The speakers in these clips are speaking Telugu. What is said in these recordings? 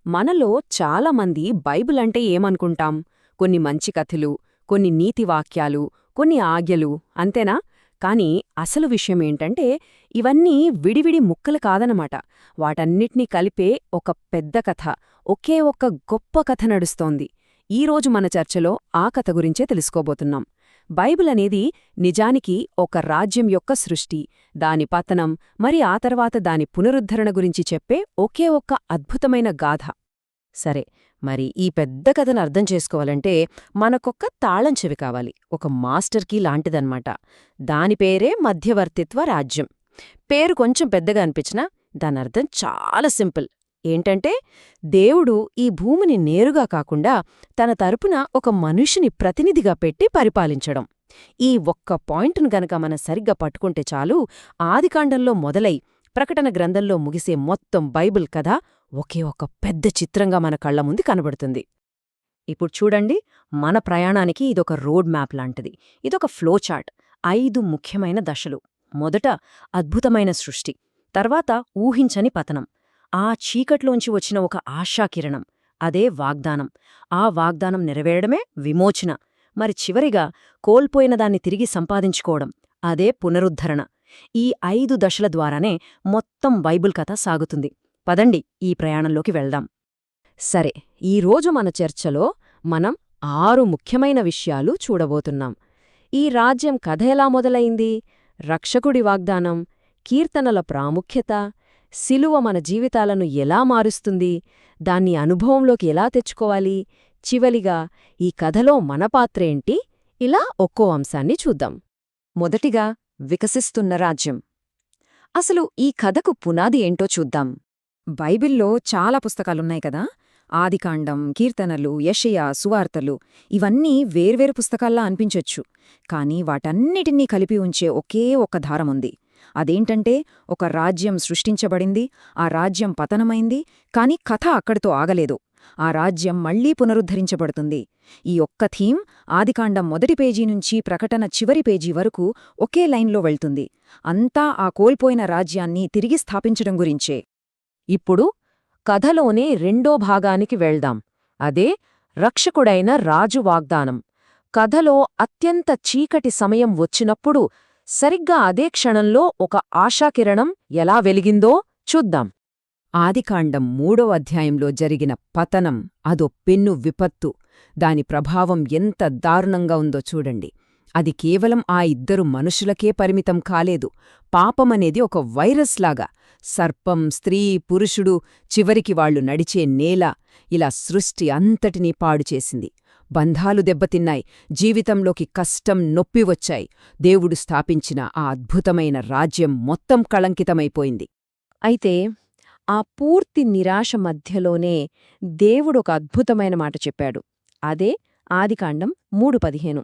మనలో చాలామంది బైబిల్ అంటే ఏమనుకుంటాం? కొన్ని మంచి కథలు, కొన్ని నీతి వాక్యాలు, కొన్ని ఆజ్ఞలు అంతేనా? కానీ అసలు విషయమేంటంటే ఇవన్నీ విడివిడి ముక్కలు కాదనమాట. వాటన్నిటినీ కలిపే ఒక పెద్ద కథ, ఒకే ఒక్క గొప్ప కథ నడుస్తోంది. ఈరోజు మన చర్చలో ఆ కథ గురించే తెలుసుకోబోతున్నాం. బైబిల్ అనేది నిజానికి ఒక రాజ్యం యొక్క సృష్టి, దాని పతనం, మరి ఆ తర్వాత దాని పునరుద్ధరణ గురించి చెప్పే ఒకే ఒక్క అద్భుతమైన గాథ. సరే, మరి ఈ పెద్ద కథను అర్థం చేసుకోవాలంటే మనకొక్క తాళం చెవి కావాలి, ఒక మాస్టర్ కీ లాంటిదన్నమాట. దాని పేరే మధ్యవర్తిత్వ రాజ్యం. పేరు కొంచెం పెద్దగా అనిపించినా దానర్థం చాలా సింపుల్. ఏంటంటే దేవుడు ఈ భూమిని నేరుగా కాకుండా తన తరపున ఒక మనుషుని ప్రతినిధిగా పెట్టి పరిపాలించడం. ఈ ఒక్క పాయింట్ను గనక మనం సరిగ్గా పట్టుకుంటే చాలు, ఆదికాండంలో మొదలై ప్రకటన గ్రంథంలో ముగిసే మొత్తం బైబిల్ కథ ఒకే ఒక పెద్ద చిత్రంగా మన కళ్ల ముందు కనబడుతుంది. ఇప్పుడు చూడండి, మన ప్రయాణానికి ఇదొక రోడ్ మ్యాప్ లాంటిది. ఇదొక ఫ్లోచార్ట్. 5 ముఖ్యమైన దశలు. మొదట అద్భుతమైన సృష్టి, తర్వాత ఊహించని పతనం, ఆ చీకట్లోంచి వచ్చిన ఒక ఆశాకిరణం, అదే వాగ్దానం. ఆ వాగ్దానం నెరవేరడమే విమోచన. మరి చివరిగా కోల్పోయిన దాన్ని తిరిగి సంపాదించుకోవడం, అదే పునరుద్ధరణ. ఈ 5 దశల ద్వారానే మొత్తం బైబిల్ కథ సాగుతుంది. పదండి, ఈ ప్రయాణంలోకి వెళ్దాం. సరే, ఈరోజు మన చర్చలో మనం 6 ముఖ్యమైన విషయాలు చూడబోతున్నాం. ఈ రాజ్యం కథ ఎలా మొదలైంది, రక్షకుడి వాగ్దానం, కీర్తనల ప్రాముఖ్యత, శిలువ మన జీవితాలను ఎలా మారుస్తుంది, దాన్ని అనుభవంలోకి ఎలా తెచ్చుకోవాలి, చివలిగా ఈ కథలో మన పాత్రేంటి, ఇలా ఒక్కో అంశాన్ని చూద్దాం. మొదటిగా, వికసిస్తున్న రాజ్యం. అసలు ఈ కథకు పునాది ఏంటో చూద్దాం. బైబిల్లో చాలా పుస్తకాలున్నాయి కదా. ఆదికాండం, కీర్తనలు, యెషయా, సువార్తలు, ఇవన్నీ వేర్వేరు పుస్తకాల్లా అనిపించొచ్చు. కాని వాటన్నిటినీ కలిపి ఉంచే ఒకే ఒక్క దారముంది. అదేంటంటే ఒక రాజ్యం సృష్టించబడింది, ఆ రాజ్యం పతనమైంది, కాని కథ అక్కడితో ఆగలేదు. ఆ రాజ్యం మళ్లీ పునరుద్ధరించబడుతుంది. ఈ ఒక్క థీమ్ ఆదికాండం మొదటి పేజీ నుంచి ప్రకటన చివరి పేజీ వరకు ఒకే లైన్లో వెళ్తుంది. అంతా ఆ కోల్పోయిన రాజ్యాన్ని తిరిగి స్థాపించడం గురించే. ఇప్పుడు కథలోనే రెండో భాగానికి వెళ్దాం. అదే రక్షకుడైన రాజు వాగ్దానం. కథలో అత్యంత చీకటి సమయం వచ్చినప్పుడు సరిగ్గా అదే క్షణంలో ఒక ఆశాకిరణం ఎలా వెలిగిందో చూద్దాం. ఆదికాండం 3వ అధ్యాయంలో జరిగిన పతనం అదో పెన్ను విపత్తు. దాని ప్రభావం ఎంత దారుణంగా ఉందో చూడండి. అది కేవలం ఆ 2 మనుషులకే పరిమితం కాలేదు. పాపమనేది ఒక వైరస్లాగా సర్పం, స్త్రీ, పురుషుడు, చివరికి వాళ్లు నడిచే నేల, ఇలా సృష్టి అంతటినీ పాడుచేసింది. బంధాలు దెబ్బతిన్నాయి, జీవితంలోకి కష్టం, నొప్పి వచ్చాయి. దేవుడు స్థాపించిన ఆ అద్భుతమైన రాజ్యం మొత్తం కళంకితమైపోయింది. అయితే ఆ పూర్తి నిరాశ మధ్యలోనే దేవుడొక అద్భుతమైన మాట చెప్పాడు. అదే ఆదికాండం 3:15.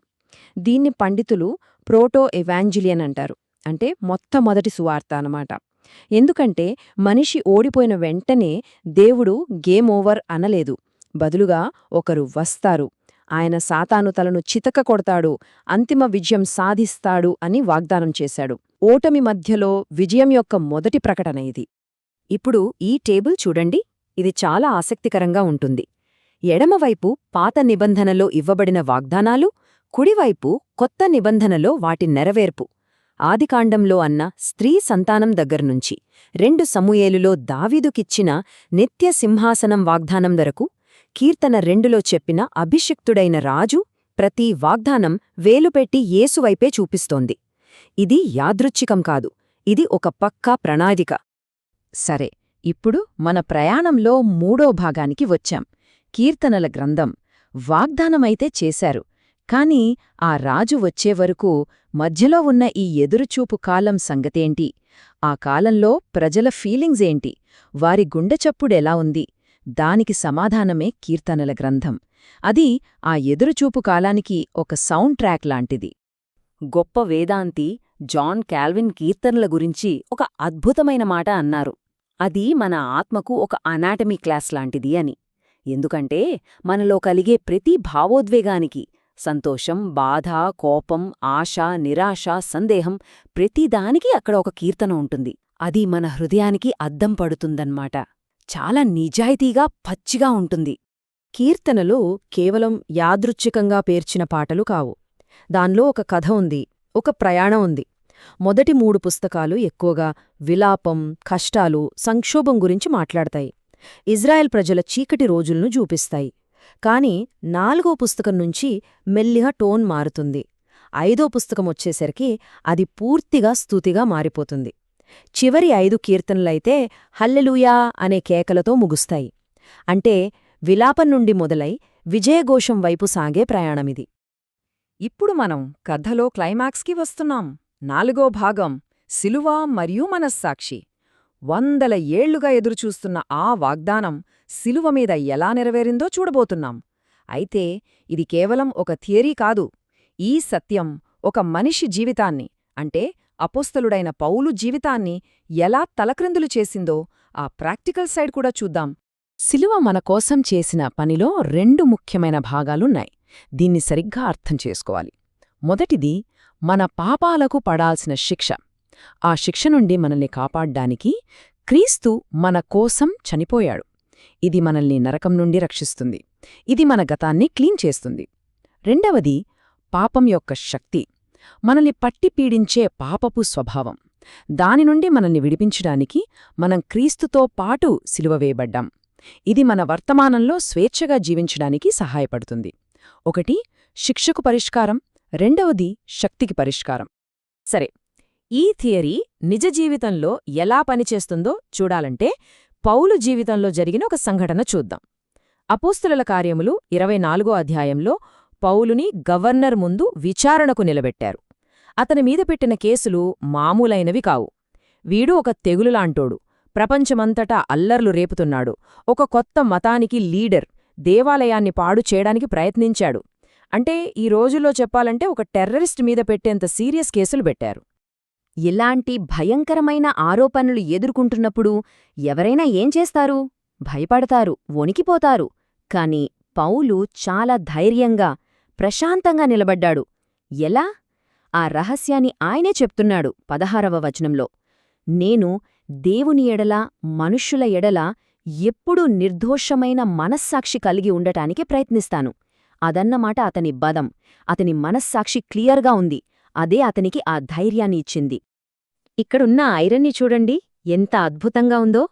దీన్ని పండితులు ప్రోటో ఎవాంజిలియన్ అంటారు. అంటే మొట్టమొదటి సువార్త అన్నమాట. ఎందుకంటే మనిషి ఓడిపోయిన వెంటనే దేవుడు గేమ్ ఓవర్ అనలేదు. బదులుగా ఒకరు వస్తారు, ఆయన సాతాను తలను చితక కొడతాడు, అంతిమ విజయం సాధిస్తాడు అని వాగ్దానం చేశాడు. ఓటమి మధ్యలో విజయం యొక్క మొదటి ప్రకటన ఇది. ఇప్పుడు ఈ టేబుల్ చూడండి, ఇది చాలా ఆసక్తికరంగా ఉంటుంది. ఎడమవైపు పాత నిబంధనలో ఇవ్వబడిన వాగ్దానాలు, కుడివైపు కొత్త నిబంధనలో వాటి నెరవేర్పు. ఆదికాండంలో అన్న స్త్రీ సంతానం దగ్గర్నుంచి 2 సమూయేలులో దావీదుకిచ్చిన నిత్య సింహాసనం వాగ్దానం వరకు, కీర్తన 2లో చెప్పిన అభిషిక్తుడైన రాజు, ప్రతి వాగ్దానం వేలుపెట్టి యేసువైపే చూపిస్తోంది. ఇది యాదృచ్ఛికం కాదు, ఇది ఒక పక్కా ప్రణాళిక. సరే, ఇప్పుడు మన ప్రయాణంలో 3వ భాగానికి వచ్చాం. కీర్తనల గ్రంథం. వాగ్దానమైతే చేశారు, కాని ఆ రాజు వచ్చేవరకు మధ్యలో ఉన్న ఈ ఎదురుచూపు కాలం సంగతేంటి? ఆ కాలంలో ప్రజల ఫీలింగ్స్ ఏంటి? వారి గుండెచప్పుడెలా ఉంది? దానికి సమాధానమే కీర్తనల గ్రంథం. అది ఆ ఎదురుచూపు కాలానికి ఒక సౌండ్ ట్రాక్ లాంటిది. గొప్ప వేదాంతి జాన్ కాల్విన్ కీర్తనల గురించి ఒక అద్భుతమైన మాట అన్నారు. అది మన ఆత్మకు ఒక అనాటమీ క్లాస్ లాంటిది అని. ఎందుకంటే మనలో కలిగే ప్రతి భావోద్వేగానికి, సంతోషం, బాధ, కోపం, ఆశ, నిరాశ, సందేహం, ప్రతిదానికి అక్కడ ఒక కీర్తన ఉంటుంది. అది మన హృదయానికి అద్దం పడుతుందన్నమాట. చాలా నిజాయితీగా పచ్చిగా ఉంటుంది. కీర్తనలు కేవలం యాదృచ్ఛికంగా పేర్చిన పాటలు కావు. దాన్లో ఒక కథ ఉంది, ఒక ప్రయాణం ఉంది. మొదటి 3 పుస్తకాలు ఎక్కువగా విలాపం, కష్టాలు, సంక్షోభం గురించి మాట్లాడతాయి. ఇజ్రాయెల్ ప్రజల చీకటి రోజులను చూపిస్తాయి. కాని 4వ పుస్తకం నుంచి మెల్లిగా టోన్ మారుతుంది. 5వ పుస్తకమొచ్చేసరికి అది పూర్తిగా స్తుతిగా మారిపోతుంది. చివరి 5 కీర్తనలైతే హల్లెలూయా అనే కేకలతో ముగుస్తాయి. అంటే విలాపం నుండి మొదలై విజయఘోషం వైపు సాగే ప్రయాణమిది. ఇప్పుడు మనం కథలో క్లైమాక్స్కి వస్తున్నాం. 4వ భాగం శిలువ మరియు మనస్సాక్షి. 100 ఏళ్లుగా ఎదురుచూస్తున్న ఆ వాగ్దానం శిలువ మీద ఎలా నెరవేరిందో చూడబోతున్నాం. అయితే ఇది కేవలం ఒక థియరీ కాదు. ఈ సత్యం ఒక మనిషి జీవితాన్ని, అంటే అపోస్తలుడైన పౌలు జీవితాన్ని ఎలా తలక్రిందులు చేసిందో ఆ ప్రాక్టికల్ సైడ్ కూడా చూద్దాం. శిలువ మన కోసం చేసిన పనిలో 2 ముఖ్యమైన భాగాలున్నాయి. దీన్ని సరిగ్గా అర్థం చేసుకోవాలి. మొదటిది మన పాపాలకు పడాల్సిన శిక్ష. ఆ శిక్ష నుండి మనల్ని కాపాడ్డానికి క్రీస్తు మన కోసం చనిపోయాడు. ఇది మనల్ని నరకం నుండి రక్షిస్తుంది. ఇది మన గతాన్ని క్లీన్ చేస్తుంది. రెండవది పాపం యొక్క శక్తి, మనల్ని పట్టి పీడించే పాపపు స్వభావం. దాని నుండి మనల్ని విడిపించడానికి మనం క్రీస్తుతో పాటు సిలువ వేయబడ్డాం. ఇది మన వర్తమానంలో స్వేచ్ఛగా జీవించడానికి సహాయపడుతుంది. ఒకటి శిక్షకు పరిష్కారం, రెండవది శక్తికి పరిష్కారం. సరే, ఈ థియరీ నిజ జీవితంలో ఎలా పనిచేస్తుందో చూడాలంటే పౌలు జీవితంలో జరిగిన ఒక సంఘటన చూద్దాం. అపోస్తలుల కార్యములు 24వ అధ్యాయంలో పౌలుని గవర్నర్ ముందు విచారణకు నిలబెట్టారు. అతని మీద పెట్టిన కేసులు మామూలైనవి కావు. వీడు ఒక తెగులులాంటోడు, ప్రపంచమంతటా అల్లర్లు రేపుతున్నాడు, ఒక కొత్త మతానికి లీడర్, దేవాలయాన్ని పాడు చేయడానికి ప్రయత్నించాడు. అంటే ఈ రోజుల్లో చెప్పాలంటే ఒక టెర్రరిస్ట్ మీద పెట్టేంత సీరియస్ కేసులు పెట్టారు. ఇలాంటి భయంకరమైన ఆరోపణలు ఎదుర్కొంటున్నప్పుడు ఎవరైనా ఏం చేస్తారు? భయపడతారు, వణికిపోతారు. కాని పౌలు చాలా ధైర్యంగా, ప్రశాంతంగా నిలబడ్డాడు. ఎలా? ఆ రహస్యాన్ని ఆయనే చెప్తున్నాడు 16వ వచనంలో. నేను దేవుని ఎడల, మనుష్యుల ఎడల ఎప్పుడూ నిర్దోషమైన మనస్సాక్షి కలిగి ఉండటానికి ప్రయత్నిస్తాను. అదన్నమాట అతని బదం. అతని మనస్సాక్షి క్లియర్గా ఉంది. అదే అతనికి ఆ ధైర్యాన్ని ఇచ్చింది. ఇక్కడున్న ఐరన్ని చూడండి, ఎంత అద్భుతంగా ఉందో.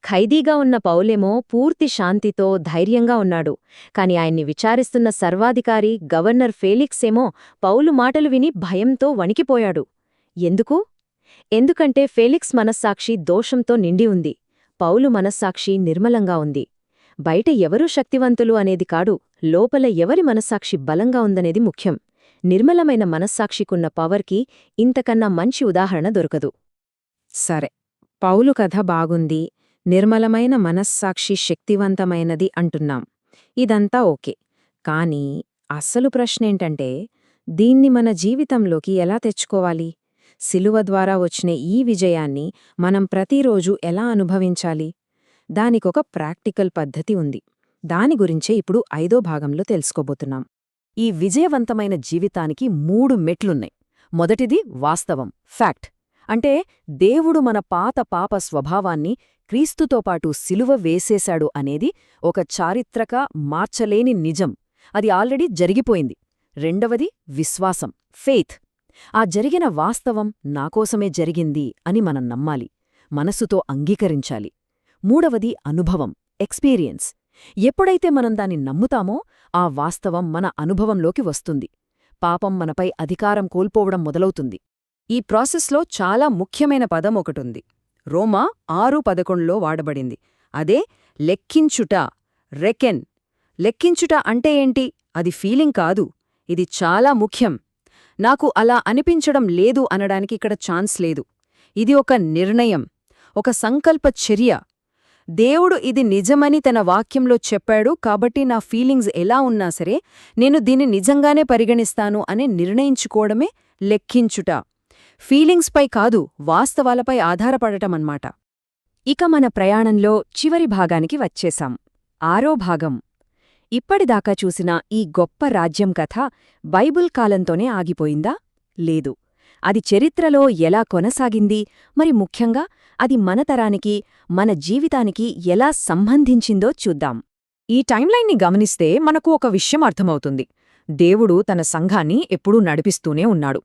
ఖైదీగా ఉన్న పౌలేమో పూర్తి శాంతితో, ధైర్యంగా ఉన్నాడు. కాని ఆయన్ని విచారిస్తున్న సర్వాధికారి గవర్నర్ ఫేలిక్సేమో పౌలు మాటలు విని భయంతో వణికిపోయాడు. ఎందుకు? ఎందుకంటే ఫేలిక్స్ మనస్సాక్షి దోషంతో నిండి ఉంది. పౌలు మనస్సాక్షి నిర్మలంగా ఉంది. బయట ఎవరూ శక్తివంతులు అనేది కాడు, లోపల ఎవరి మనస్సాక్షి బలంగా ఉందనేది ముఖ్యం. నిర్మలమైన మనస్సాక్షికున్న పవర్కి ఇంతకన్నా మంచి ఉదాహరణ దొరకదు. సరే, పౌలు కథ బాగుంది, నిర్మలమైన మనస్సాక్షి శక్తివంతమైనది అంటున్నాం. ఇదంతా ఓకే. కానీ అసలు ప్రశ్నేంటంటే, దీన్ని మన జీవితంలోకి ఎలా తెచ్చుకోవాలి? శిలువ ద్వారా వచ్చిన ఈ విజయాన్ని మనం ప్రతిరోజూ ఎలా అనుభవించాలి? దానికొక ప్రాక్టికల్ పద్ధతి ఉంది. దాని గురించే ఇప్పుడు 5వ భాగంలో తెలుసుకోబోతున్నాం. ఈ విజయవంతమైన జీవితానికి 3 మెట్లున్నాయి. మొదటిది వాస్తవం, ఫ్యాక్ట్. అంటే దేవుడు మన పాత పాప స్వభావాన్ని క్రీస్తుతో పాటు సిలువ వేసేశాడు అనేది ఒక చారిత్రక, మార్చలేని నిజం. అది ఆల్రెడీ జరిగిపోయింది. రెండవది విశ్వాసం, ఫెయిత్. ఆ జరిగిన వాస్తవం నాకోసమే జరిగింది అని మనం నమ్మాలి, మనసుతో అంగీకరించాలి. మూడవది అనుభవం, ఎక్స్పీరియన్స్. ఎప్పుడైతే మనం దాన్ని నమ్ముతామో ఆ వాస్తవం మన అనుభవంలోకి వస్తుంది. పాపం మనపై అధికారం కోల్పోవడం మొదలవుతుంది. ఈ ప్రాసెస్లో చాలా ముఖ్యమైన పదం ఒకటుంది, రోమా 6:11లో వాడబడింది. అదే లెక్కించుట, రెకెన్. లెక్కించుట అంటే ఏంటి? అది ఫీలింగ్ కాదు, ఇది చాలా ముఖ్యం. నాకు అలా అనిపించడం లేదు అనడానికి ఇక్కడ ఛాన్స్ లేదు. ఇది ఒక నిర్ణయం, ఒక సంకల్ప చర్య. దేవుడు ఇది నిజమని తన వాక్యంలో చెప్పాడు కాబట్టి నా ఫీలింగ్స్ ఎలా ఉన్నా సరే నేను దీన్ని నిజంగానే పరిగణిస్తాను అని నిర్ణయించుకోవడమే లెక్కించుట. ఫీలింగ్స్పై కాదు, వాస్తవాలపై ఆధారపడటమన్నమాట. ఇక మన ప్రయాణంలో చివరి భాగానికి వచ్చేశాం, 6వ భాగం. ఇప్పటిదాకా చూసిన ఈ గొప్ప రాజ్యం కథ బైబిల్ కాలంతోనే ఆగిపోయిందా? లేదు. అది చరిత్రలో ఎలా కొనసాగింది, మరి ముఖ్యంగా అది మన తరానికి, మన జీవితానికి ఎలా సంబంధించిందో చూద్దాం. ఈ టైంలైన్ని గమనిస్తే మనకు ఒక విషయం అర్థమవుతుంది. దేవుడు తన సంఘాన్ని ఎప్పుడూ నడిపిస్తూనే ఉన్నాడు.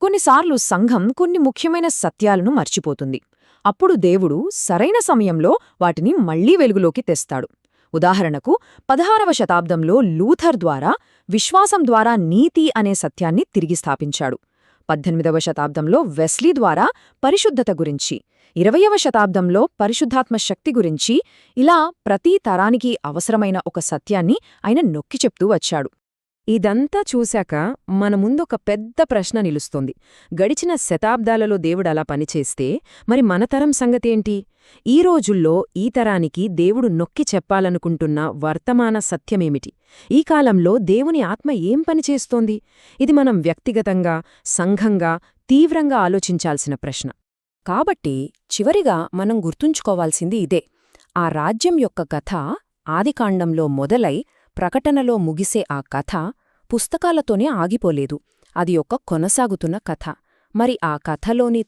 కొన్నిసార్లు సంఘం కొన్ని ముఖ్యమైన సత్యాలను మర్చిపోతుంది. అప్పుడు దేవుడు సరైన సమయంలో వాటిని మళ్లీ వెలుగులోకి తెస్తాడు. ఉదాహరణకు 16వ శతాబ్దంలో లూథర్ ద్వారా విశ్వాసం ద్వారా నీతి అనే సత్యాన్ని తిరిగి స్థాపించాడు. 18వ శతాబ్దంలో వెస్లీ ద్వారా పరిశుద్ధత గురించి, 20వ శతాబ్దంలో పరిశుద్ధాత్మ శక్తి గురించి, ఇలా ప్రతి తరానికి అవసరమైన ఒక సత్యాన్ని ఆయన నొక్కి చెప్తూ వచ్చాడు. ఇదంతా చూశాక మన ముందొక పెద్ద ప్రశ్న నిలుస్తోంది. గడిచిన శతాబ్దాలలో దేవుడలా పనిచేస్తే మరి మన తరం సంగతేంటి? ఈ రోజుల్లో ఈ తరానికి దేవుడు నొక్కి చెప్పాలనుకుంటున్న వర్తమాన సత్యమేమిటి? ఈ కాలంలో దేవుని ఆత్మ ఏం పనిచేస్తోంది? ఇది మనం వ్యక్తిగతంగా, సంఘంగా తీవ్రంగా ఆలోచించాల్సిన ప్రశ్న. కాబట్టి చివరిగా మనం గుర్తుంచుకోవాల్సింది ఇదే: ఆ రాజ్యం యొక్క కథ ఆదికాండంలో మొదలై ప్రకటనలో ముగిసే ఆ కథ పుస్తకాలతోనే ఆగిపోలేదు. అది ఒక కొనసాగుతున్న కథ. మరి ఆ కథలోని